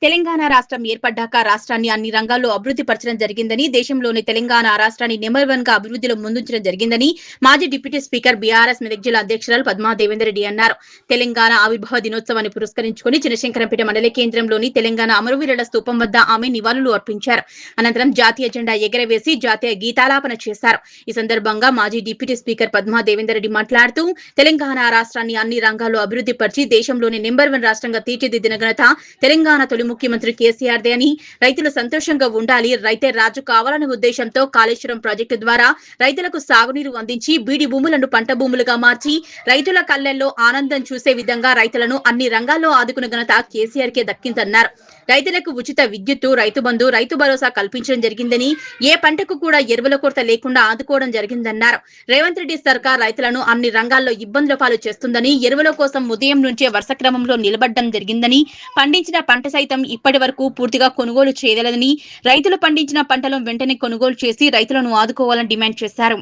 తెలంగాణ రాష్ట్రం ఏర్పడ్డాక రాష్ట్రాన్ని అన్ని రంగాల్లో అభివృద్ధి పరచడం జరిగిందని, దేశంలోని తెలంగాణ రాష్ట్రాన్ని నెంబర్ 1 గా అభివృద్ధిలో ముందుంచడం జరిగిందని మాజీ డిప్యూటీ స్పీకర్ బీఆర్ఎస్ మెదక్ జిల్లా అధ్యక్షురాలు పద్మా దేవేందర్ రెడ్డి అన్నారు. తెలంగాణ ఆవిర్భావ దినోత్సవాన్ని పురస్కరించుకుని చినశంకరంపేట మండల కేంద్రంలోని తెలంగాణ అమరవీరుల స్తూపం వద్ద ఆమె నివాళులు అర్పించారు. అనంతరం జాతీయ జెండా ఎగరవేసి జాతీయ గీతాలాపన చేశారు. ఈ సందర్భంగా మాజీ డిప్యూటీ స్పీకర్ పద్మా దేవేందర్ రెడ్డి మాట్లాడుతూ, తెలంగాణ రాష్ట్రాన్ని అన్ని రంగాల్లో అభివృద్ధి పరిచి దేశంలోని నెంబర్ 1 రాష్ట్రంగా తీర్చిదిద్దిన ఘనత తెలంగాణ తొలి ముఖ్యమంత్రి కేసీఆర్ దే అని, రైతులు సంతోషంగా ఉండాలి, రైతే రాజు కావాలనే ఉద్దేశంతో కాళేశ్వరం ప్రాజెక్టు ద్వారా రైతులకు సాగునీరు అందించి బీడి భూములను పంట భూములుగా మార్చి రైతుల కళ్లెల్లో ఆనందం చూసే విధంగా రైతులను అన్ని రంగాల్లో ఆదుకున్న ఘనత కేసీఆర్ కే దక్కిందన్నారు. రైతులకు ఉచిత విద్యుత్తు, రైతు బంధు, రైతు భరోసా కల్పించడం జరిగిందని, ఏ పంటకు కూడా ఎరువుల కొరత లేకుండా ఆదుకోవడం జరిగిందన్నారు. రేవంత్ రెడ్డి సర్కార్ రైతులను అన్ని రంగాల్లో ఇబ్బందుల పాలు చేస్తుందని, ఎరువుల కోసం ఉదయం నుంచే వరుస క్రమంలో నిలబడడం జరిగిందని, పండించిన పంట సైతం ఇప్పటి వరకు పూర్తిగా కొనుగోలు చేయలేదని, రైతులు పండించిన పంటలను వెంటనే కొనుగోలు చేసి రైతులను ఆదుకోవాలని డిమాండ్ చేశారు.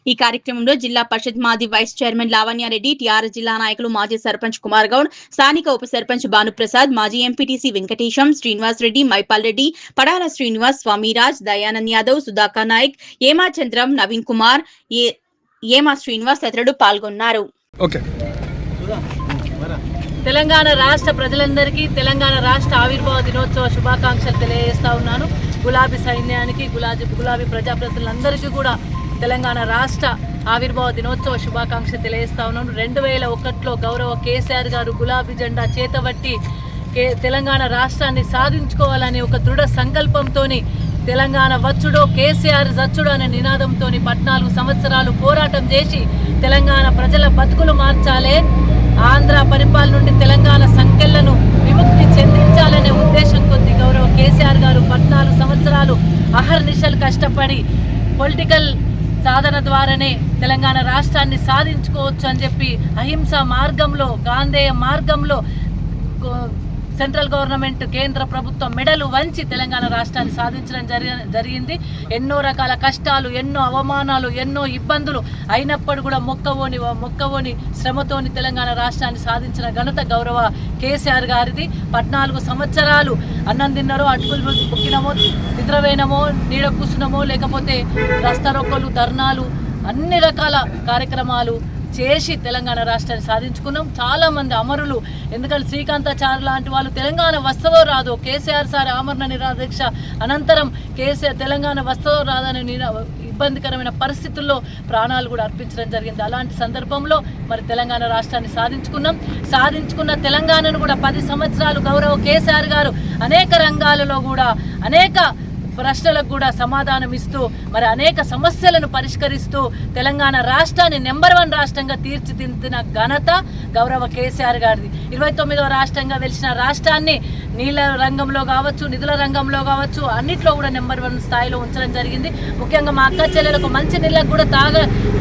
ఈ కార్యక్రమంలో జిల్లా పరిషత్ మాజీ వైస్ చైర్మన్ లావణ్యారెడ్డి, టీఆర్ఎస్ జిల్లా నాయకులు మాజీ సర్పంచ్ కుమార్ గౌడ్, స్థానిక ఉప సర్పంచ్ భానుప్రసాద్, మాజీ ఎంపీటీసీ వెంకటేశం, శ్రీనివాస్ రెడ్డి, మైపాల్ రెడ్డి, పడాల శ్రీనివాస్, స్వామిరాజ్, దయానంద్ యాదవ్, సుధాకర్ నాయక్, ఏమా చంద్రం, నవీన్ కుమార్, ఏమా శ్రీనివాస్ తదితరులు పాల్గొన్నారు. తెలంగాణ రాష్ట్ర ప్రజలందరికీ తెలంగాణ రాష్ట్ర ఆవిర్భావ దినోత్సవ శుభాకాంక్షలు తెలియజేస్తా ఉన్నాను. గులాబీ సైన్యానికి, గులాబీ ప్రజాప్రతినిధులందరికీ కూడా తెలంగాణ రాష్ట్ర ఆవిర్భావ దినోత్సవ శుభాకాంక్షలు తెలియజేస్తా ఉన్నాను. 2001లో గౌరవ కేసీఆర్ గారు గులాబీ జెండా చేతబట్టి తెలంగాణ రాష్ట్రాన్ని సాధించుకోవాలనే ఒక దృఢ సంకల్పంతో తెలంగాణ వచ్చుడో కేసీఆర్ జచ్చుడు అనే నినాదంతో 14 సంవత్సరాలు పోరాటం చేసి తెలంగాణ ప్రజల బతుకులు మార్చాలే, ఆంధ్ర పరిపాలన నుండి తెలంగాణ సంఖ్యలను విముక్తి చెందించాలనే ఉద్దేశం కొద్ది గౌరవ కేసీఆర్ గారు 14 సంవత్సరాలు అహర్నిశలు కష్టపడి పొలిటికల్ సాధన ద్వారానే తెలంగాణ రాష్ట్రాన్ని సాధించుకోవచ్చు అని చెప్పి అహింస మార్గంలో, గాంధేయ మార్గంలో సెంట్రల్ గవర్నమెంట్, కేంద్ర ప్రభుత్వం మెడలు వంచి తెలంగాణ రాష్ట్రాన్ని సాధించడం జరిగింది. రకాల కష్టాలు, ఎన్నో అవమానాలు, ఎన్నో ఇబ్బందులు అయినప్పుడు కూడా మొక్కవోని శ్రమతోని తెలంగాణ రాష్ట్రాన్ని సాధించిన ఘనత గౌరవ కేసీఆర్ గారిది. 14 సంవత్సరాలు అన్నం తిన్నారో, అటుకులు బుక్కినమో, నిద్రవేనమో, నీడ కూసునమో, లేకపోతే రస్తారోకోలు, ధర్నాలు, అన్ని రకాల కార్యక్రమాలు చేసి తెలంగాణ రాష్ట్రాన్ని సాధించుకున్నాం. చాలామంది అమరులు, ఎందుకంటే శ్రీకాంతాచార్య లాంటి వాళ్ళు తెలంగాణ వస్తవో రాదో, కేసీఆర్ సార్ ఆమరణ నిరాదీక్ష అనంతరం కేసీఆర్ తెలంగాణ వస్తవో రాదని ఇబ్బందికరమైన పరిస్థితుల్లో ప్రాణాలు కూడా అర్పించడం జరిగింది. అలాంటి సందర్భంలో మరి తెలంగాణ రాష్ట్రాన్ని సాధించుకున్న తెలంగాణను కూడా 10 సంవత్సరాలు గౌరవ కేసీఆర్ గారు అనేక రంగాలలో కూడా అనేక ప్రశ్నలకు కూడా సమాధానం ఇస్తూ మరి అనేక సమస్యలను పరిష్కరిస్తూ తెలంగాణ రాష్ట్రాన్ని నెంబర్ 1 రాష్ట్రంగా తీర్చిదిద్దిన ఘనత గౌరవ కేసీఆర్ గారిది. 29వ రాష్ట్రంగా వెలిసిన రాష్ట్రాన్ని నీళ్ళ రంగంలో కావచ్చు, నిధుల రంగంలో కావచ్చు, అన్నిట్లో కూడా నెంబర్ 1 స్థాయిలో ఉంచడం జరిగింది. ముఖ్యంగా మా అక్క చెల్లెలకు మంచి నీళ్ళకు కూడా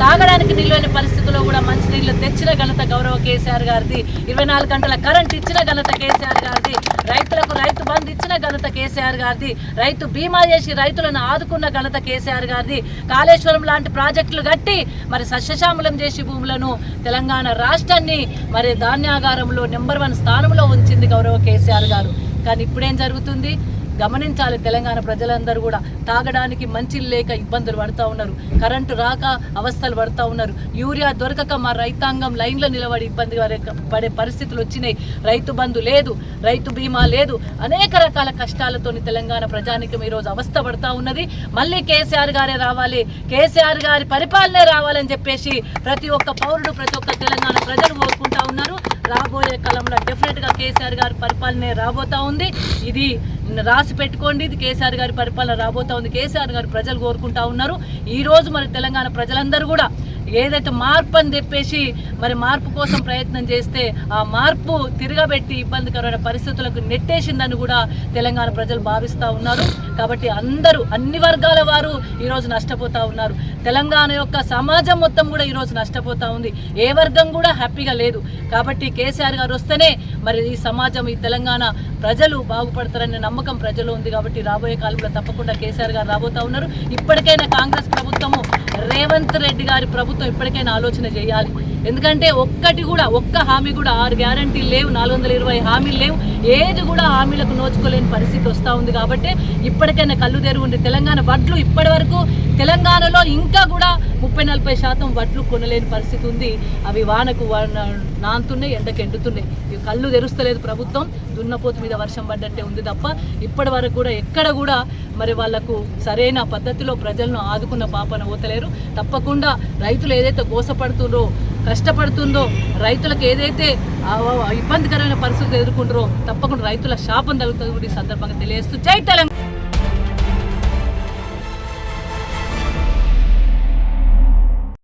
తాగడానికి నీళ్ళు లేని పరిస్థితుల్లో కూడా మంచి నీళ్ళు తెచ్చిన ఘనత గౌరవ కేసీఆర్ గారిది. 24 గంటల కరెంట్ ఇచ్చిన ఘనత కేసీఆర్ గారిది. రైతులకు రైతు బంధు ఇచ్చిన ఘనత కేసీఆర్ గారిది. రైతు బీమా చేసి రైతులను ఆదుకున్న ఘనత కేసీఆర్ గారిది. కాళేశ్వరం లాంటి ప్రాజెక్టులు కట్టి మరి సస్యశ్యామలం చేసి భూములను తెలంగాణ రాష్ట్రాన్ని మరి ధాన్యాగారంలో నెంబర్ 1 స్థానంలో ఉంచింది గౌరవ కేసీఆర్ గారు. కానీ ఇప్పుడేం జరుగుతుంది గమనించాలి. తెలంగాణ ప్రజలందరూ కూడా తాగడానికి మంచి లేక ఇబ్బందులు పడుతూ ఉన్నారు, కరెంటు రాక అవస్థలు పడుతూ ఉన్నారు, యూరియా దొరకక మా రైతాంగం లైన్లో నిలబడి ఇబ్బంది పడే పరిస్థితులు వచ్చినాయి. రైతు బంధు లేదు, రైతు బీమా లేదు, అనేక రకాల కష్టాలతోని తెలంగాణ ప్రజానికం ఈరోజు అవస్థ పడుతూ ఉన్నది. మళ్ళీ కేసీఆర్ గారే రావాలి, కేసీఆర్ గారి పరిపాలనే రావాలని చెప్పేసి ప్రతి ఒక్క పౌరుడు, ప్రతి ఒక్క తెలంగాణ ప్రజలు కోరుకుంటా ఉన్నారు. రాబోయే కాలంలో డెఫినెట్గా కేసీఆర్ గారి పరిపాలనే రాబోతా ఉంది. ఇది రాసి పెట్టుకోండి, ఇది కేసీఆర్ గారి పరిపాలన రాబోతా ఉంది. కేసీఆర్ గారి ప్రజలు కోరుకుంటా ఉన్నారు. ఈరోజు మరి తెలంగాణ ప్రజలందరూ కూడా ఏదైతే మార్పు అని చెప్పేసి మరి మార్పు కోసం ప్రయత్నం చేస్తే ఆ మార్పు తిరగబెట్టి ఇబ్బందికరమైన పరిస్థితులకు నెట్టేసిందని కూడా తెలంగాణ ప్రజలు భావిస్తూ ఉన్నారు. కాబట్టి అందరూ, అన్ని వర్గాల వారు ఈరోజు నష్టపోతూ ఉన్నారు. తెలంగాణ యొక్క సమాజం మొత్తం కూడా ఈరోజు నష్టపోతూ ఉంది. ఏ వర్గం కూడా హ్యాపీగా లేదు. కాబట్టి కేసీఆర్ గారు వస్తేనే మరి ఈ సమాజం, ఈ తెలంగాణ ప్రజలు బాగుపడతారనే నమ్మకం ప్రజలు ఉంది. కాబట్టి రాబోయే కాలంలో తప్పకుండా కేసీఆర్ గారు రాబోతూ ఉన్నారు. ఇప్పటికైనా కాంగ్రెస్ ప్రభుత్వము, రేవంత్ రెడ్డి గారి ప్రభుత్వం ఇప్పటికైనా ఆలోచన చేయాలి. ఎందుకంటే ఒక్క హామీ కూడా 6 గ్యారంటీలు లేవు, 420 హామీలు లేవు, ఏది కూడా హామీలకు నోచుకోలేని పరిస్థితి వస్తూ ఉంది. కాబట్టి ఇప్పటికైనా కళ్ళు తెరుగుండి తెలంగాణ వడ్లు ఇప్పటి వరకు తెలంగాణలో ఇంకా కూడా 30-40% వడ్లు కొనలేని పరిస్థితి ఉంది. అవి వానకు నాంతున్నాయి, ఎండకు ఎండుతున్నాయి. ఇవి కళ్ళు తెరుస్తలేదు ప్రభుత్వం. దున్నపోతు మీద వర్షం పడ్డట్టే ఉంది తప్ప ఇప్పటి వరకు కూడా ఎక్కడ కూడా మరి వాళ్లకు సరైన పద్ధతిలో ప్రజలను ఆదుకున్న పాపన పోతలేరు. తప్పకుండా రైతులు ఏదైతే గోసపడుతుండ్రో, కష్టపడుతుందో, రైతులకు ఏదైతే ఇబ్బందికరమైన పరిస్థితులు ఎదుర్కొంటారో తప్పకుండా రైతుల శాపం తగులుతుంది. ఈ సందర్భంగా తెలియజేస్తూ జై తెలంగాణ.